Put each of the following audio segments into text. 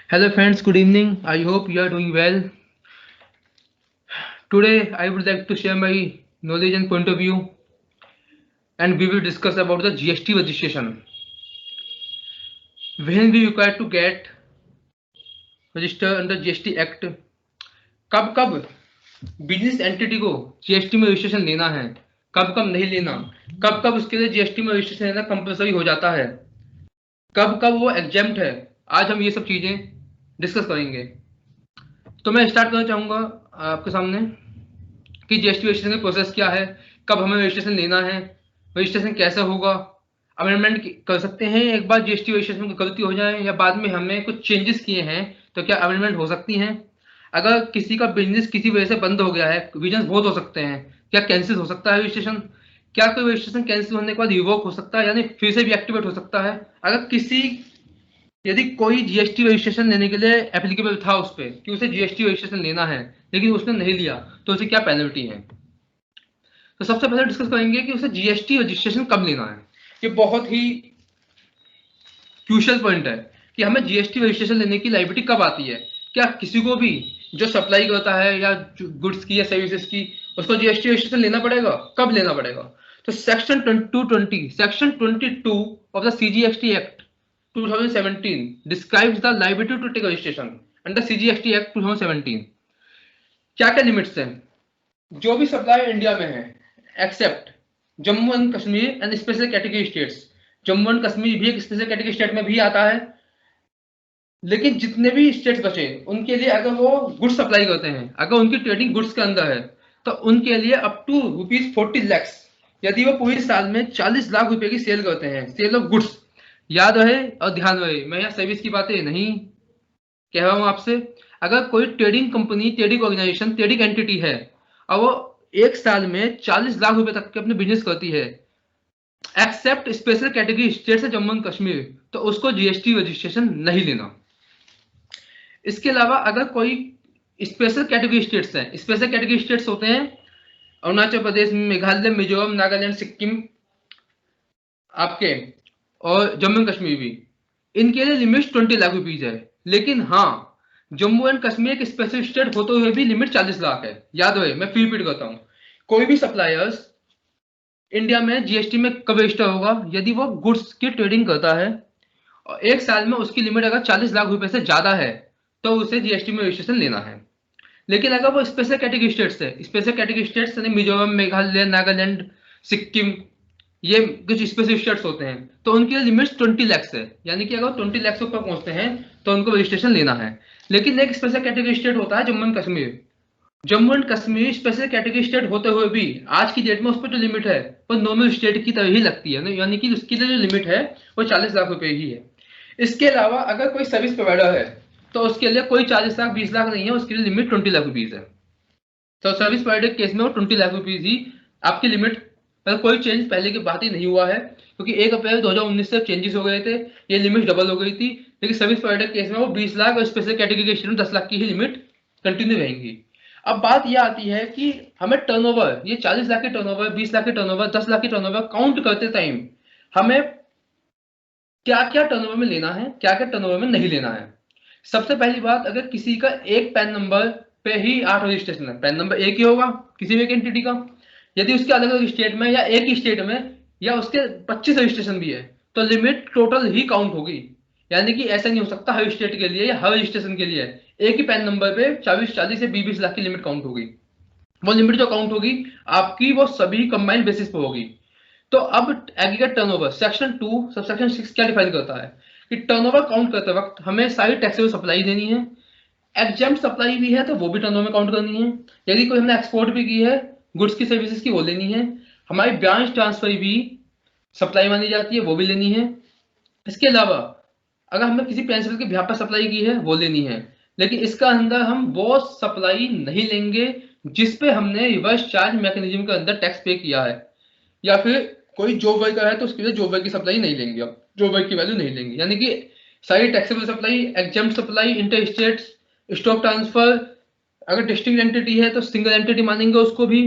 Hello friends, good evening. I hope you are doing well. Today I would like to share my knowledge and point of view, and we will discuss about the GST registration. When we require to get register under GST Act, कब कब business entity को GST में registration लेना है, कब कब नहीं लेना, कब कब उसके लिए जीएसटी में रजिस्ट्रेशन लेना कंपलसरी हो जाता है, कब कब वो एग्जेम्प्ट है। आज हम ये सब चीजें डिस्कस करेंगे। तो मैं स्टार्ट करना चाहूंगा आपके सामने कि जीएसटी रजिस्ट्रेशन का प्रोसेस क्या है, कब हमें रजिस्ट्रेशन लेना है, रजिस्ट्रेशन कैसे होगा, अमेंडमेंट कर सकते हैं एक बार जीएसटी रजिस्ट्रेशन में गलती हो जाए या बाद में हमें कुछ चेंजेस किए हैं तो क्या अमेंडमेंट हो सकती हैं। अगर किसी का बिजनेस किसी वजह से बंद हो गया है, रीजन बहुत हो सकते हैं, क्या कैंसिल हो सकता है रजिस्ट्रेशन, क्या कोई रजिस्ट्रेशन कैंसिल होने के बाद रिवोक हो सकता है यानी फिर से भी एक्टिवेट हो सकता है। अगर किसी यदि कोई जीएसटी रजिस्ट्रेशन लेने के लिए एप्लीकेबल था उस पर कि उसे जीएसटी रजिस्ट्रेशन लेना है लेकिन उसने नहीं लिया तो उसे क्या पेनल्टी है। तो सबसे पहले डिस्कस करेंगे कि उसे जीएसटी रजिस्ट्रेशन कब लेना है। ये बहुत ही क्रूशियल पॉइंट है कि हमें जीएसटी रजिस्ट्रेशन लेने की लायबिलिटी कब आती है। क्या किसी को भी जो सप्लाई करता है या गुड्स की या सर्विसेज की उसको जीएसटी रजिस्ट्रेशन लेना पड़ेगा, कब लेना पड़ेगा। तो section 22 of the CGST act 2017 describes the liability to take registration under CGST Act 2017। क्या क्या लिमिट्स हैं। जो भी सप्लाई इंडिया में है except Jammu and Kashmir and special category states, Jammu and Kashmir भी एक स्पेशल कैटेगरी स्टेट में भी आता है, लेकिन जितने भी स्टेट्स बचे उनके लिए अगर वो गुड्स सप्लाई करते हैं, अगर उनकी ट्रेडिंग गुड्स के अंदर है तो उनके लिए अप टू ₹40 lakhs, यदि वो पूरे साल में 40 लाख रुपए की सेल करते हैं, सेल ऑफ गुड्स। याद रहे और ध्यान रहे, मैं यहाँ सर्विस की बातें नहीं कह रहा हूँ आपसे। अगर कोई trading company, trading organisation, trading entity है और वो एक साल में 40 लाख रुपए तक के अपने बिजनेस करती है एक्सेप्ट स्पेशल कैटेगरी स्टेट से जम्मू एंड कश्मीर, तो उसको जीएसटी रजिस्ट्रेशन नहीं लेना। इसके अलावा अगर कोई स्पेशल कैटेगरी स्टेट्स हैं, स्पेशल कैटेगरी स्टेट्स होते हैं अरुणाचल प्रदेश, मेघालय, मिजोरम, नागालैंड, सिक्किम आपके, और जम्मू एंड कश्मीर भी, इनके लिए लिमिट 20 लाख रुपीज है। लेकिन हाँ, जम्मू एंड कश्मीर एक स्पेशल स्टेट होते हुए भी लिमिट 40 लाख है। याद रहे, मैं फिर रिपीट करता हूँ, कोई भी सप्लायर्स इंडिया में जीएसटी में कब रजिस्टर होगा यदि वो गुड्स की ट्रेडिंग करता है और एक साल में उसकी लिमिट अगर 40 लाख रुपए से ज्यादा है तो उसे जीएसटी में रजिस्ट्रेशन लेना है। लेकिन अगर वो स्पेशल कैटेगरी स्टेट्स है, स्पेशल कैटेगरी स्टेट्स यानी मिजोरम, मेघालय, नागालैंड, सिक्किम, ये कुछ स्पेशल स्टेट्स होते हैं, तो उनके लिए लिमिट 20 लैक्स है, यानी कि अगर 20 लैक्स ऊपर पहुंचते हैं तो उनको रजिस्ट्रेशन लेना है। लेकिन एक स्पेशल कैटेगरी स्टेट होता है Jammu and Kashmir. Jammu and Kashmir special category state होते हुए भी आज की डेट में उस पर जो लिमिट है वो नॉर्मल स्टेट की तरह ही लगती है, यानी कि उसकी जो लिमिट है वो 40 लाख रुपए ही है। इसके अलावा अगर कोई सर्विस प्रोवाइडर है तो उसके लिए कोई 40 लाख 20 लाख नहीं है, उसके लिए लिमिट 20 लाख रुपीज है। तो सर्विस प्रोवाइडर केस में वो 20 लाख रुपीज ही आपकी लिमिट, कोई चेंज पहले की बात ही नहीं हुआ है क्योंकि 1 अप्रैल 2019 से चेंजेस हो गए थे, ये लिमिट डबल हो गई थी। लेकिन सर्विस प्रोवाइडर केस में वो 20 लाख और स्पेशल कैटेगरी के स्टूडेंट 10 लाख की ही लिमिट कंटिन्यू रहेंगी। अब बात यह आती है कि हमें टर्नओवर, ये 40 लाख के टर्नओवर, 20 लाख के टर्नओवर, 10 लाख के टर्नओवर काउंट करते टाइम हमें क्या क्या टर्नओवर में लेना है, क्या क्या टर्नओवर में नहीं लेना है। सबसे पहली बात, अगर किसी का एक पैन नंबर पे ही 8 रजिस्ट्रेशन है, पैन नंबर एक ही होगा किसी भी एक एंटिटी का, यदि उसके अलग अलग स्टेट में या एक ही स्टेट में या उसके 25 रजिस्ट्रेशन भी है तो लिमिट टोटल ही काउंट होगी। यानी कि ऐसा नहीं हो सकता हर स्टेट के लिए या हर रजिस्ट्रेशन के लिए एक ही पैन नंबर पे 40 या 20 लाख की लिमिट काउंट होगी। वो लिमिट जो काउंट होगी आपकी वो सभी कंबाइंड बेसिस पे होगी। तो अब एग्रीगेट टर्नओवर सेक्शन 2 सबसेक्शन 6 क्या डिफाइन करता है कि टर्नओवर काउंट करते वक्त हमें सारी टैक्सेबल सप्लाई देनी है, एग्जेम्प्ट सप्लाई भी है तो वो भी टर्नओवर में काउंट करनी है, यदि कोई हमने एक्सपोर्ट भी की है गुड्स की सर्विसेज की वो लेनी है, हमारी ब्रांच ट्रांसफर भी सप्लाई मानी जाती है वो भी लेनी है। इसके अलावा अगर हमने किसी प्रिंसिपल के बिहाफ पर सप्लाई की है वो लेनी है। लेकिन इसका अंदर हम वो सप्लाई नहीं लेंगे जिस पे हमने रिवर्स चार्ज मैकेनिज्म के अंदर टैक्स पे किया है, या फिर कोई जॉब वर्कर है तो उसके लिए जॉब वर्क की सप्लाई नहीं लेंगे, अब जॉब वर्क की वैल्यू नहीं लेंगे। यानी कि सारी taxable supply, exempt supply, inter states stock transfer, अगर डिस्टिंक्ट एंटिटी है तो सिंगल एंटिटी मानेंगे उसको भी,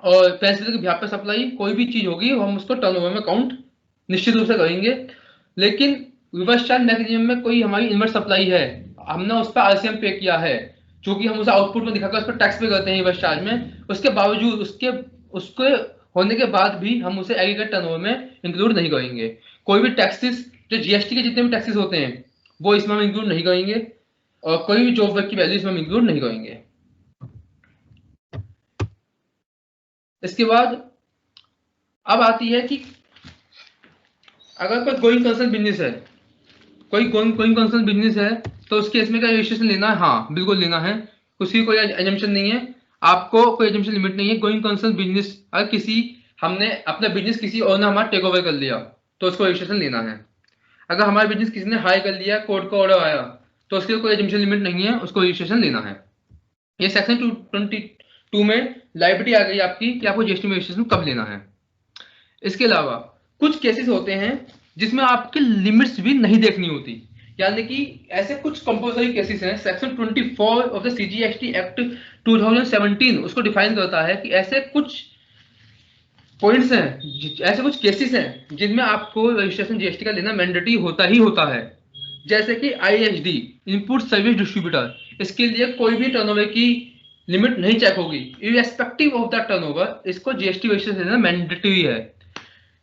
और प्रिंसिपल के बिहाफ पे सप्लाई कोई भी चीज होगी हम उसको टर्नओवर में काउंट निश्चित रूप से करेंगे। लेकिन रिवर्स चार्ज मैकेनिज्म में कोई हमारी इनवर्ट सप्लाई है, हमने उस पर आरसीएम पे किया है, जो कि हम उसे आउटपुट में दिखाकर उस पर टैक्स पे करते हैं रिवर्स चार्ज में, उसके बावजूद उसके होने के बाद भी हम उसे एग्रीगेट टर्नओवर में इंक्लूड नहीं करेंगे। कोई भी टैक्सेस, जो जीएसटी के जितने भी टैक्सेस होते हैं वो इसमें हम इंक्लूड नहीं करेंगे, और कोई भी जॉब वर्क की वैल्यू इसमें हम इंक्लूड नहीं करेंगे। इसके बाद अब आती है कि अगर कोई गोइंग कंसर्न बिजनेस है, कोई गोइंग कंसर्न बिजनेस है, तो उस केस में क्या रजिस्ट्रेशन लेना है? हाँ बिल्कुल लेना है, उसकी कोई एजम्पशन नहीं है, आपको कोई एजम्पशन लिमिट नहीं है। गोइंग कंसर्न बिजनेस, अगर किसी हमने अपना बिजनेस किसी और ने हमारा टेक ओवर कर लिया तो उसको रजिस्ट्रेशन लेना है। अगर हमारा बिजनेस किसी ने हाई कर लिया, कोर्ट का ऑर्डर आया, तो उसके कोई एजम्पशन लिमिट नहीं है, उसको रजिस्ट्रेशन लेना है। ये सेक्शन 222 में लाइबिलिटी आ गई आपकी कि आपको जीएसटी में रजिस्ट्रेशन कब लेना है। इसके अलावा कुछ केसेस होते हैं जिसमें आपकी लिमिट्स भी नहीं देखनी होती, यानी कि ऐसे कुछ कंपल्सरी केसेस हैं। Section 24 of the CGST act 2017 उसको डिफाइन करता है कि ऐसे कुछ पॉइंट्स हैं, ऐसे कुछ केसेस हैं जिनमें आपको रजिस्ट्रेशन जीएसटी का लेना मैंडेटरी होता ही होता है। जैसे कि आईएसडी, इनपुट सर्विस डिस्ट्रीब्यूटर, इसके लिए कोई भी टर्नओवर की लिमिट नहीं चेक होगी, इररेस्पेक्टिव ऑफ द टर्नओवर, इसको जीएसटी रजिस्ट्रेशन लेना मैंडेटरी है।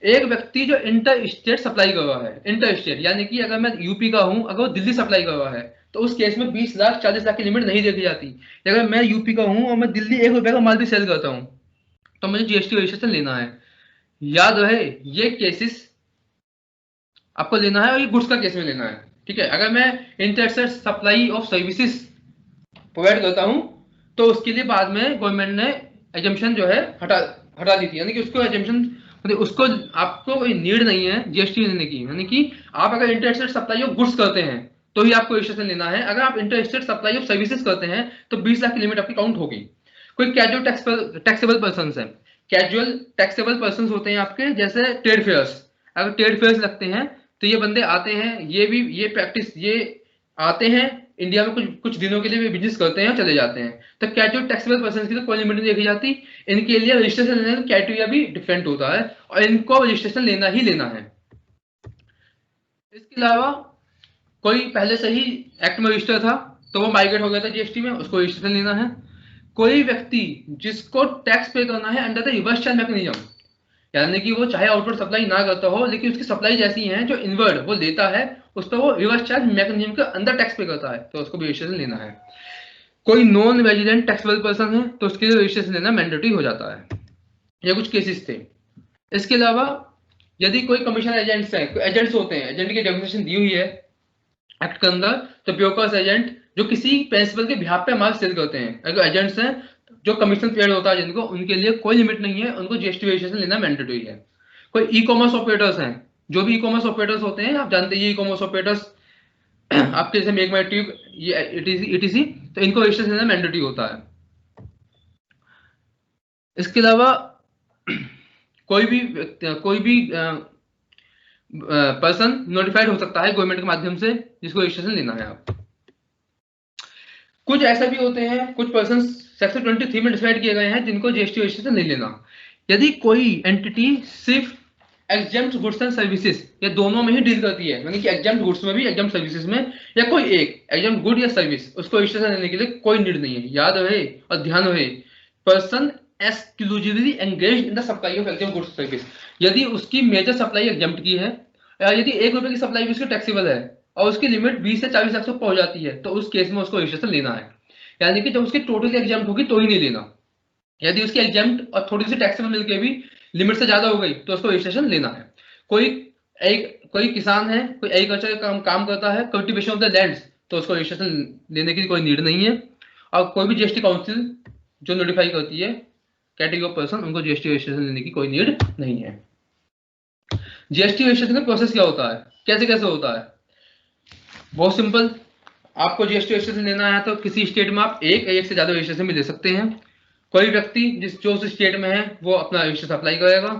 एक व्यक्ति जो इंटर स्टेट सप्लाई कर रहा है, इंटर स्टेट यानी कि अगर मैं यूपी का हूं, अगर वो दिल्ली सप्लाई कर रहा है, तो उस केस में 20 लाख 40 लाख की लिमिट नहीं देखी जाती। अगर मैं यूपी का हूं और मैं दिल्ली 1 रुपए का माल भी सेल करता हूं, तो मुझे जीएसटी रजिस्ट्रेशन लेना है। याद रहे ये केसेस आपको लेना है, और ये गुड्स का केस में लेना है, ठीक है। अगर मैं inter state supply of services provide करता हूं, तो उसके लिए बाद में गवर्नमेंट ने एजम्पशन जो है हटा दी थी, यानी कि उसको एजम्पशन, उसको आपको कोई नीड नहीं है जीएसटी लेने की। यानी कि आप अगर inter state supply of goods करते हैं तो ही आपको रजिस्ट्रेशन लेना है। अगर आप inter state supply of services करते हैं तो 20 लाख की लिमिट आपकी काउंट होगी। कोई कैजुअल टैक्सेबल पर्सन है, कैजुअल टैक्सेबल पर्सन होते हैं आपके, जैसे ट्रेड फेयर्स। अगर ट्रेड फेयर्स लगते हैं तो ये बंदे आते हैं, ये प्रैक्टिस, ये आते हैं इंडिया में कुछ दिनों के लिए भी बिजनेस करते हैं और चले जाते हैं। तो कैजुअल टैक्सेबल पर्सन की तो कोई लिमिट नहीं देखी जाती, इनके लिए रजिस्ट्रेशन लेने का क्राइटेरिया भी डिफरेंट होता है, और इनको रजिस्ट्रेशन लेना ही लेना है। इसके अलावा कोई पहले से ही एक्ट में रजिस्टर था तो वो माइग्रेट हो गया था जीएसटी में, उसको रजिस्ट्रेशन लेना है। कोई व्यक्ति जिसको टैक्स पे करना है under the reverse charge mechanism, यानी कि वो चाहे आउटवर्ड सप्लाई ना करता हो, लेकिन उसकी सप्लाई जैसी है जो इनवर्ड वो देता है, उस पर वो रिवर्स चार्ज मैकेनिज्म के अंदर टैक्स पे करता है, तो उसको भी रजिस्ट्रेशन लेना है। कोई नॉन रेजिडेंट टैक्सेबल पर्सन है तो उसके लिए रजिस्ट्रेशन लेना मैंडेटरी हो जाता है। ये कुछ केसेस थे। इसके अलावा यदि कोई कमीशन एजेंट्स हैं, एजेंट्स होते हैं, एजेंट की डेफिनेशन दी हुई है एक्ट के अंदर, तो ब्रोकर्स एजेंट जो किसी प्रिंसिपल के बिहाफ पे माल सेल करते हैं, अगर एजेंट्स हैं जो कमीशन पेड होता है जिनको, उनके लिए कोई लिमिट नहीं है, उनको जीएसटी रजिस्ट्रेशन लेना मैंडेटरी है। कोई ई कॉमर्स ऑपरेटर्स हैं, जो भी ई कॉमर्स ऑपरेटर्स होते हैं, आप जानते हैं ई कॉमर्स ऑपरेटर्स आपके जैसे मेक माई ट्रिप, ये इटीसी, तो इनको रजिस्ट्रेशन लेना मैंडेटरी होता है। इसके अलावा कोई भी पर्सन नोटिफाइड हो सकता है गवर्नमेंट के माध्यम से जिसको रजिस्ट्रेशन लेना है। आप कुछ ऐसा भी होते हैं, कुछ पर्सन सेक्शन 23 में डिसाइड किए गए हैं जिनको जीएसटी रजिस्ट्रेशन नहीं लेना। यदि कोई एंटिटी सिर्फ एग्जेम्प्ट गुड्स एंड सर्विसेज या दोनों में ही डील करती है, यानी कि एग्जेम्प्ट गुड्स में भी एग्जेम्प्ट सर्विसेज में, या कोई एक एग्जेम्प्ट गुड या सर्विस, उसको रजिस्ट्रेशन लेने के लिए कोई नीड नहीं है। याद रहे और ध्यान रहे, person exclusively engaged in the supply of exempt goods service, यदि उसकी मेजर सप्लाई एग्जेम्प्ट की है, या यदि 1 रुपए की सप्लाई भी उसकी टैक्सेबल है और उसकी लिमिट 20 से 40 लाख तक पहुंच जाती है, तो उस केस में उसको रजिस्ट्रेशन लेना है। यानी कि जब उसकी टोटली एग्जेम्प्ट होगी तो ही नहीं लेना। यदि उसकी एग्जेम्प्ट और थोड़ी सी टैक्स में मिलकर भी लिमिट से ज्यादा हो गई तो उसको रजिस्ट्रेशन लेना है। कोई किसान है, कोई एग्रीकल्चर का काम करता है, कल्टीवेशन ऑफ द लैंड्स, तो उसको रजिस्ट्रेशन लेने की कोई नीड नहीं है। और कोई भी जीएसटी काउंसिल जो नोटिफाई करती है कैटेगरी ऑफ पर्सन, उनको जीएसटी रजिस्ट्रेशन लेने की कोई नीड नहीं है। जीएसटी रजिस्ट्रेशन का प्रोसेस क्या होता है, कैसे होता है? बहुत सिंपल, आपको जीएसटी रजिस्ट्रेशन लेना है तो किसी स्टेट में आप एक से ज्यादा रजिस्ट्रेशन भी ले सकते हैं। कोई व्यक्ति जो उस स्टेट में है वो अपना रजिस्ट्रेशन अप्लाई करेगा,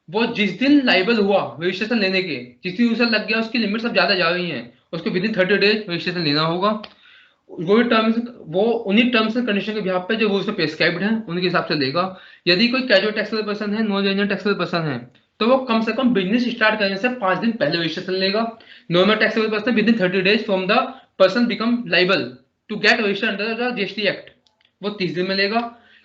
वो जिस दिन लाइबल हुआ रजिस्ट्रेशन लेने के, जिस दिन उसे लग गया उसकी लिमिट सब ज्यादा जा रही हैं, उसको विद इन 30 डेज रजिस्ट्रेशन लेना होगा। वो उन्हीं टर्म्स एंड कंडीशन के बिहाफ पे जो रूल्स में प्रेस्क्राइब्ड हैं उनके हिसाब से लेगा। यदि कोई कैजुअल टैक्सेबल पर्सन है, नॉन रेजिडेंट टैक्सेबल पर्सन है, तो वो कम से कम बिजनेस स्टार्ट करने से 5 दिन पहले रजिस्ट्रेशन लेगा। Normal taxable person within 30 days from the person become liable to get registered under the GST act, वो 30 दिन में लेगा।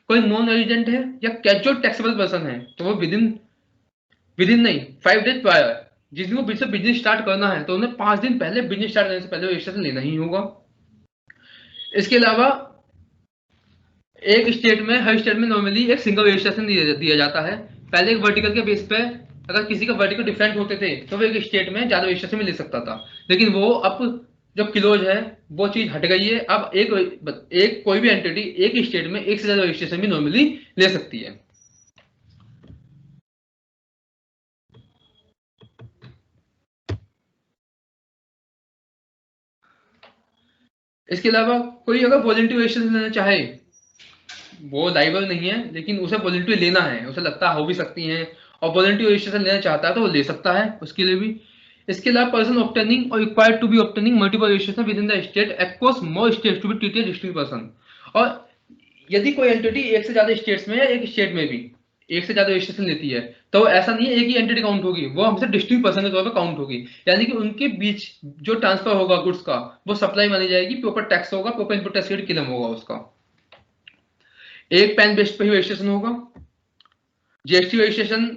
कोई नॉन रेजिडेंट है या कैजुअल टैक्सेबल पर्सन है तो वो विद इन नहीं 5 डेज प्रायर, जिस दिन को बिजनेस स्टार्ट करना है तो उन्हें 5 दिन पहले बिजनेस स्टार्ट करने से पहले रजिस्ट्रेशन लेना ही होगा। इसके अलावा एक स्टेट में, हर स्टेट में नॉर्मली एक सिंगल रजिस्ट्रेशन दिया जाता है। पहले एक वर्टिकल के बेस पे अगर किसी का वर्टिकल डिफरेंट होते थे तो वो एक स्टेट में ज्यादा रजिस्ट्रेशन में ले सकता था, लेकिन वो अब जो क्लोज है वो चीज हट गई है। अब एक कोई भी एंटिटी एक स्टेट में एक से ज्यादा रजिस्ट्रेशन भी नॉर्मली ले सकती है। इसके अलावा कोई अगर वॉलंटरी रजिस्ट्रेशन लेना चाहे, वो लाइबल नहीं है लेकिन उसे वॉलंटरी लेना है, उसे लगता है हो भी सकती है और वॉलंटरी रजिस्ट्रेशन लेना चाहता है तो वो ले सकता है, उसके लिए भी। इसके अलावा पर्सन ऑब्टेनिंग और required to be obtaining multiple registration within the state across more states to be treated district person. और यदि कोई एंटिटी एक से ज्यादा स्टेट्स में या एक स्टेट में भी एक से ज्यादा रजिस्ट्रेशन लेती है तो ऐसा नहीं है एक ही एंटिटी काउंट होगी, वो हमसे डिस्ट्रिक्ट पर्सन के तौर पर काउंट होगी। यानी कि उनके बीच जो ट्रांसफर होगा गुड्स का वो सप्लाई मानी जाएगी, प्रॉपर टैक्स होगा, proper input tax rate claim होगा उसका। एक पैन बेस्ड पे ही रजिस्ट्रेशन होगा। जीएसटी रजिस्ट्रेशन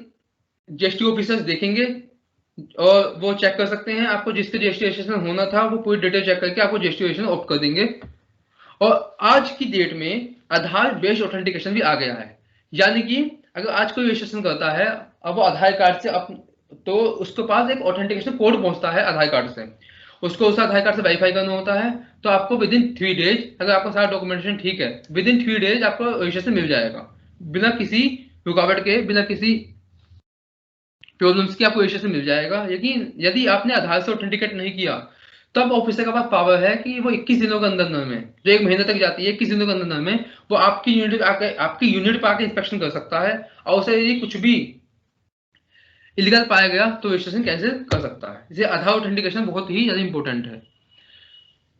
जीएसटी ऑफिसर्स देखेंगे और वो चेक कर सकते हैं आपको जिसके जीएसटी रजिस्ट्रेशन होना था वो पूरी डिटेल चेक करके आपको जीएसटी रजिस्ट्रेशन ऑप्ट कर देंगे। और आज की डेट में आधार बेस्ड ऑथेंटिकेशन भी आ गया है, यानी कि अगर आज कोई रजिस्ट्रेशन करता है अब वो आधार कार्ड से तो उसके पास एक ऑथेंटिकेशन कोड पहुंचता है आधार कार्ड से, उसको उस आधार कार्ड से वेरीफाई करना होता है। तो आपको विद इन 3 डेज अगर आपका सारा डॉक्यूमेंटेशन ठीक है विद इन 3 डेज आपको रजिस्ट्रेशन मिल जाएगा, बिना किसी रुकावट के, बिना किसी प्रॉब्लम्स की आपको रजिस्ट्रेशन मिल जाएगा। लेकिन यदि आपने आधार से ऑथेंटिकेट नहीं किया तब ऑफिसर के पास पावर है कि वो 21 दिनों के अंदर में, जो 1 महीने तक जाती है, 21 दिनों के अंदर में वो आपकी यूनिट पर आके इंस्पेक्शन कर सकता है और उसे यदि कुछ भी इलीगल पाया गया तो रजिस्ट्रेशन कैंसिल कर सकता है। इसलिए आधार ऑथेंटिकेशन बहुत ही ज्यादा इंपॉर्टेंट है।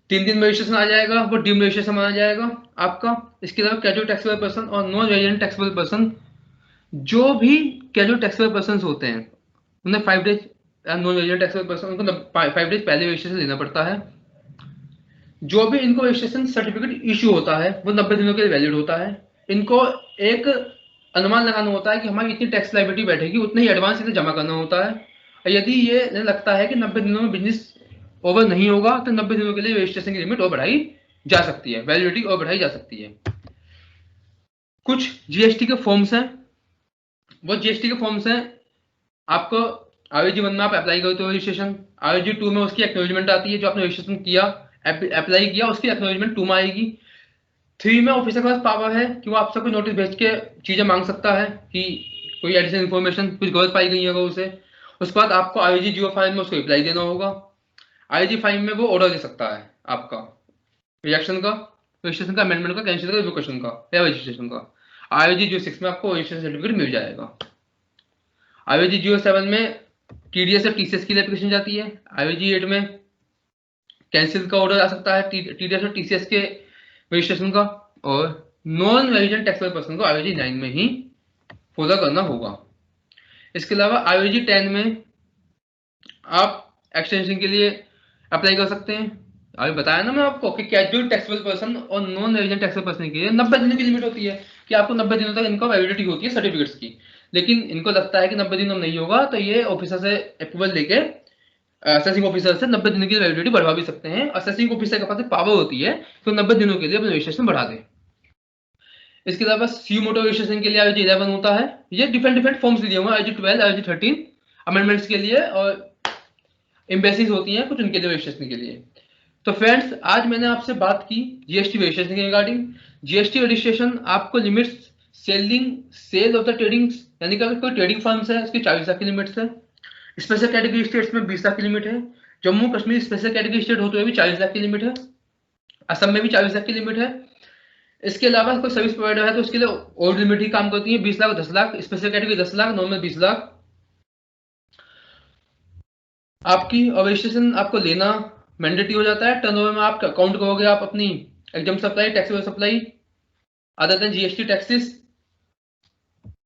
3 दिन में रजिस्ट्रेशन आ जाएगा, वो डीम रजिस्ट्रेशन माना जाएगा आपका। इसके अलावा कैजुअल टैक्सेबल पर्सन और नॉन रेजिडेंट टैक्सेबल पर्सन, जो भी कैजुअल टैक्सेबल पर्सन होते हैं उन्हें 5 days, non resident taxable person उनको 5 डेज पहले रजिस्ट्रेशन लेना पड़ता है। जो भी इनको रजिस्ट्रेशन सर्टिफिकेट इशू होता है वो 90 दिनों के लिए वैलिड होता है। इनको एक अनुमान लगाना होता है कि हमारी इतनी टैक्स लायबिलिटी बैठेगी, उतना ही एडवांस इसे जमा करना होता है। और यदि ये लगता है कि 90 दिनों में बिजनेस ओवर नहीं होगा तो 90 दिनों के लिए रजिस्ट्रेशन की लिमिट और बढ़ाई जा सकती है, वैलिडिटी और बढ़ाई जा सकती है। कुछ जीएसटी के फॉर्म्स हैं, वो जीएसटी के फॉर्म्स हैं आपको आरओजी 1 में आप अप्लाई करते हो रजिस्ट्रेशन, आरओजी 2 में उसकी एक्नॉलेजमेंट आती है, जो आपने रजिस्ट्रेशन किया अप्लाई किया उसकी एक्नॉलेजमेंट 2 में आएगी। 3 में ऑफिसर के पास पावर है कि वो आपसे कोई नोटिस भेज के चीजें मांग सकता है कि कोई एडिशनल इन्फॉर्मेशन कुछ गलत पाई गई है उसे, उसके बाद आपको आईजी 05 में उसको रिप्लाई देना होगा। आईजी 5 में वो ऑर्डर दे सकता है आपका रिजेक्शन का, रजिस्ट्रेशन का, अमेंडमेंट का, कैंसिल का, रिवोकेशन का या रजिस्ट्रेशन का। आईजी 06 में आपको रजिस्ट्रेशन सर्टिफिकेट मिल जाएगा। आईजी 07 में टीडीएस और टीसीएस की एप्लीकेशन जाती है। आईजी 8 में कैंसिल का ऑर्डर आ सकता है टीडीएस और टीसीएस के रजिस्ट्रेशन का, और नॉन रेजिडेंट टैक्सेबल पर्सन को आईजी 9 में ही फॉलो करना होगा। इसके अलावा आईजी 10 में आप एक्सटेंशन के लिए अप्लाई कर सकते हैं। अभी बताया ना मैं आपको कि कैजुअल टैक्सेबल पर्सन और नॉन रेजिडेंट टैक्सेबल पर्सन के लिए 90 दिनों की लिमिट होती है कि आपको 90 दिनों तक इनका वैलिडिटी होती है सर्टिफिकेट्स की। लेकिन इनको लगता है कि 90 दिनों में नहीं होगा तो ये ऑफिसर से अप्रूवल लेके असेसिंग ऑफिसर से 90 दिनों की वैलिडिटी बढ़वा भी सकते हैं। असेसिंग ऑफिसर के पास पावर होती है तो 90 दिनों के लिए अपना रजिस्ट्रेशन बढ़ा दे। इसके अलावा सी मोटो रजिस्ट्रेशन के लिए आईजी 11 होता है। ये डिफरेंट फॉर्म्स दिए हुए हैं, आईजी 12, आईजी 13 अमेंडमेंट्स के लिए, और एम्बेसीज होती हैं कुछ उनके लिए रजिस्ट्रेशन के लिए। तो फ्रेंड्स आज मैंने आपसे बात की जीएसटी रजिस्ट्रेशन के रिगार्डिंग। जीएसटी रजिस्ट्रेशन आपको limits sale of the trading, यानी कि अगर कोई ट्रेडिंग फर्म्स है उसकी 40 लाख की लिमिट्स है। स्पेशल कैटेगरी स्टेट्स में 20 लाख की लिमिट है। Jammu Kashmir special category state होते हुए भी 40 लाख की लिमिट है। असम में भी 40 लाख की लिमिट है। इसके अलावा कोई सर्विस प्रोवाइडर है तो उसके लिए ओल्ड लिमिट ही काम करती है, 20 lakh, 10 lakh, special category 10 lakh, normal 20 lakh आपकी। और रजिस्ट्रेशन आपको लेना मैंडेटरी हो जाता है। टर्नओवर में आप काउंट करोगे आप अपनी exam supply, taxable supply, other than GST taxes,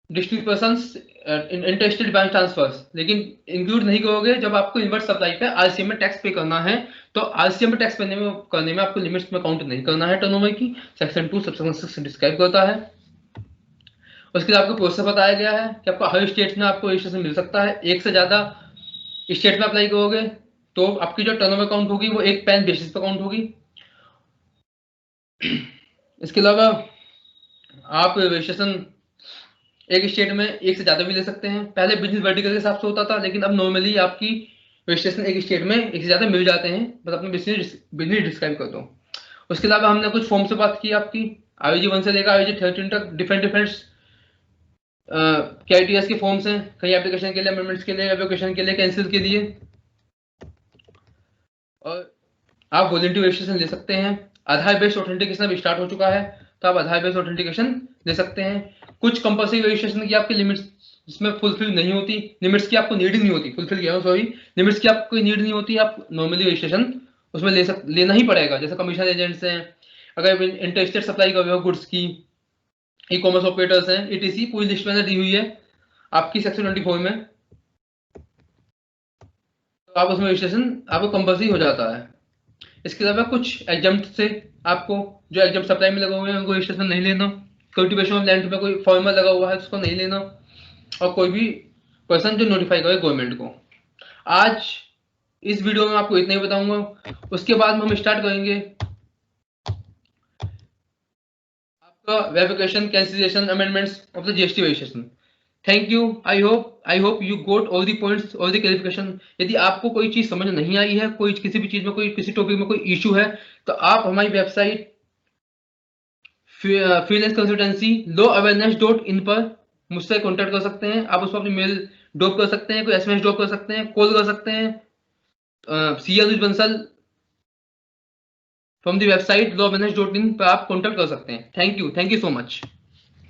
district persons interested bank transfers, लेकिन इंक्लूड नहीं करोगे जब आपको इनवर्ट सप्लाई पे आरसीएम में टैक्स पे करना है। तो आरसीएम में टैक्स करने में आपको लिमिट्स में काउंट नहीं करना है टर्नओवर की, सेक्शन 2 सबसेक्शन 6 डिस्क्राइब करता है। उसके बाद आपको प्रोसेस बताया गया है कि आपको हर स्टेट में आपको रजिस्ट्रेशन मिल सकता है। एक से ज्यादा स्टेट में अप्लाई करोगे तो आपकी जो टर्नओवर काउंट होगी वो एक पैन बेसिस पर काउंट होगी। इसके अलावा आप रजिस्ट्रेशन एक स्टेट में एक से ज्यादा भी ले सकते हैं। पहले बिजनेस वर्टिकल के हिसाब से होता था, लेकिन अब नॉर्मली आपकी रजिस्ट्रेशन एक स्टेट में एक से ज्यादा मिल जाते हैं। बस अपने बिजनेस डिस्क्राइब करता हूँ। उसके अलावा हमने कुछ फॉर्म से बात की आपकी, आईजी 1 से लेकर आईजी 13 तक डिफरेंट क्राइटेरिया के फॉर्म्स हैं, कई एप्लीकेशन के लिए, अमेंडमेंट्स के लिए, एप्लीकेशन के लिए, कैंसिल के लिए। और आप वॉलंटरी रजिस्ट्रेशन ले सकते हैं। आधार बेस्ड ऑथेंटिकेशन अब स्टार्ट हो चुका है, तो आप आधार बेस्ड ऑथेंटिकेशन ले सकते हैं। कुछ कंपल्सरी रजिस्ट्रेशन की आपकी लिमिट्स इसमें फुलफिल नहीं होती, लिमिट्स की आपको नीड नहीं होती, फुलफिल किया सॉरी, लिमिट्स की आपको नीड नहीं होती। आप नॉर्मली रजिस्ट्रेशन उसमें लेना ही पड़ेगा, जैसे कमीशन एजेंट्स हैं, अगर इंटरस्टेट सप्लाई कर रहे हो गुड्स की, ई कॉमर्स ऑपरेटर्स हैं, ईटीसी पूरी लिस्ट मैंने दी हुई है आपकी सेक्शन 24 में। तो आप उसमें रजिस्ट्रेशन आपको कंपल्सरी हो जाता है। इसके अलावा कुछ एग्जाम्प्ट से आपको जो एग्जाम सप्लाई में लगा हुए हैं उनको रजिस्ट्रेशन नहीं लेना। कल्टीवेशन ऑफ लैंड में कोई फॉर्मर लगा हुआ है उसको नहीं लेना, और कोई भी पर्सन जो नोटिफाई करे गवर्नमेंट को। आज इस वीडियो में आपको इतना ही बताऊंगा। उसके बाद में हम स्टार्ट करेंगे आपका verification, cancellation, amendments of the GST registration. Thank you. I hope you got all the points, all the clarification. यदि आपको कोई चीज समझ नहीं आई है, कोई किसी भी चीज में कोई किसी टॉपिक में कोई इशू है, तो आप हमारी वेबसाइट फ्रीलांस कंसल्टेंसी lawawareness.in पर मुझसे कांटेक्ट कर सकते हैं। आप उस पर अपनी मेल ड्रॉप कर सकते हैं, कोई एसएमएस ड्रॉप कर सकते हैं, कॉल कर सकते हैं। CL Bansal from the website lawawareness.in पर आप कांटेक्ट कर सकते हैं। Thank you so much.